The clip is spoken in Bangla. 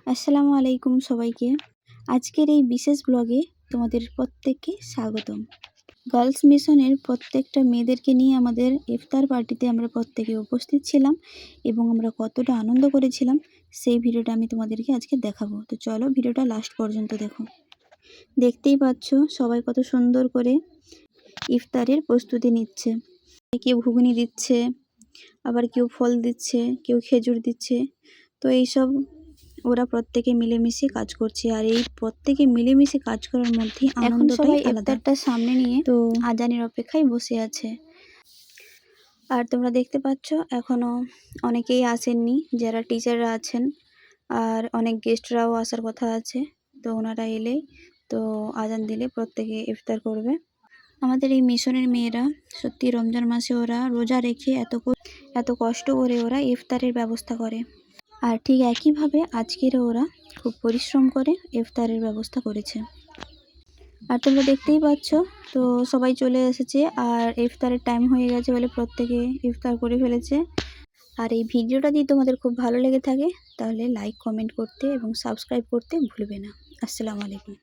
আসসালামু আলাইকুম সবাইকে। আজকের এই বিশেষ ব্লগে তোমাদের প্রত্যেককে স্বাগতম। গার্লস মিশনের প্রত্যেকটা মেয়েদেরকে নিয়ে আমাদের ইফতার পার্টিতে আমরা প্রত্যেকে উপস্থিত ছিলাম এবং আমরা কতটা আনন্দ করেছিলাম সেই ভিডিওটা আমি তোমাদেরকে আজকে দেখাবো। তো চলো ভিডিওটা লাস্ট পর্যন্ত দেখো। দেখতেই পাচ্ছ সবাই কত সুন্দর করে ইফতারের প্রস্তুতি নিচ্ছে। কেউ ঘুগনি দিচ্ছে, আবার কেউ ফল দিচ্ছে, কেউ খেজুর দিচ্ছে। তো এইসব ওরা প্রত্যেকে মিলেমিশে কাজ করছে, আর এই প্রত্যেকে মিলেমিশে কাজ করার মধ্যে আনন্দটাই আলাদা। ইফতারটা সামনে নিয়ে তো আজানের অপেক্ষায় বসে আছে। আর তোমরা দেখতে পাচ্ছ এখনো অনেকেই আসেননি, যারা টিচাররা আছেন, আর অনেক গেস্টরাও আসার কথা আছে। তো ওনারা এলে তো আজান দিলে প্রত্যেকে ইফতার করবে। আমাদের এই মিশনের মেয়েরা সত্যি রমজান মাসে ওরা রোজা রেখে এত কষ্ট করে ওরা ইফতারের ব্যবস্থা করে, আর ঠিক একইভাবে আজকেরও ওরা খুব পরিশ্রম করে ইফতারের ব্যবস্থা করেছে। আর তোমরা দেখতেই পাচ্ছ তো সবাই চলে এসেছে, আর ইফতারের টাইম হয়ে গেছে বলে প্রত্যেকে ইফতার করে ফেলেছে। আর এই ভিডিওটা যদি তোমাদের খুব ভালো লেগে থাকে তাহলে লাইক কমেন্ট করতে এবং সাবস্ক্রাইব করতে ভুলবে না। আসসালামু আলাইকুম।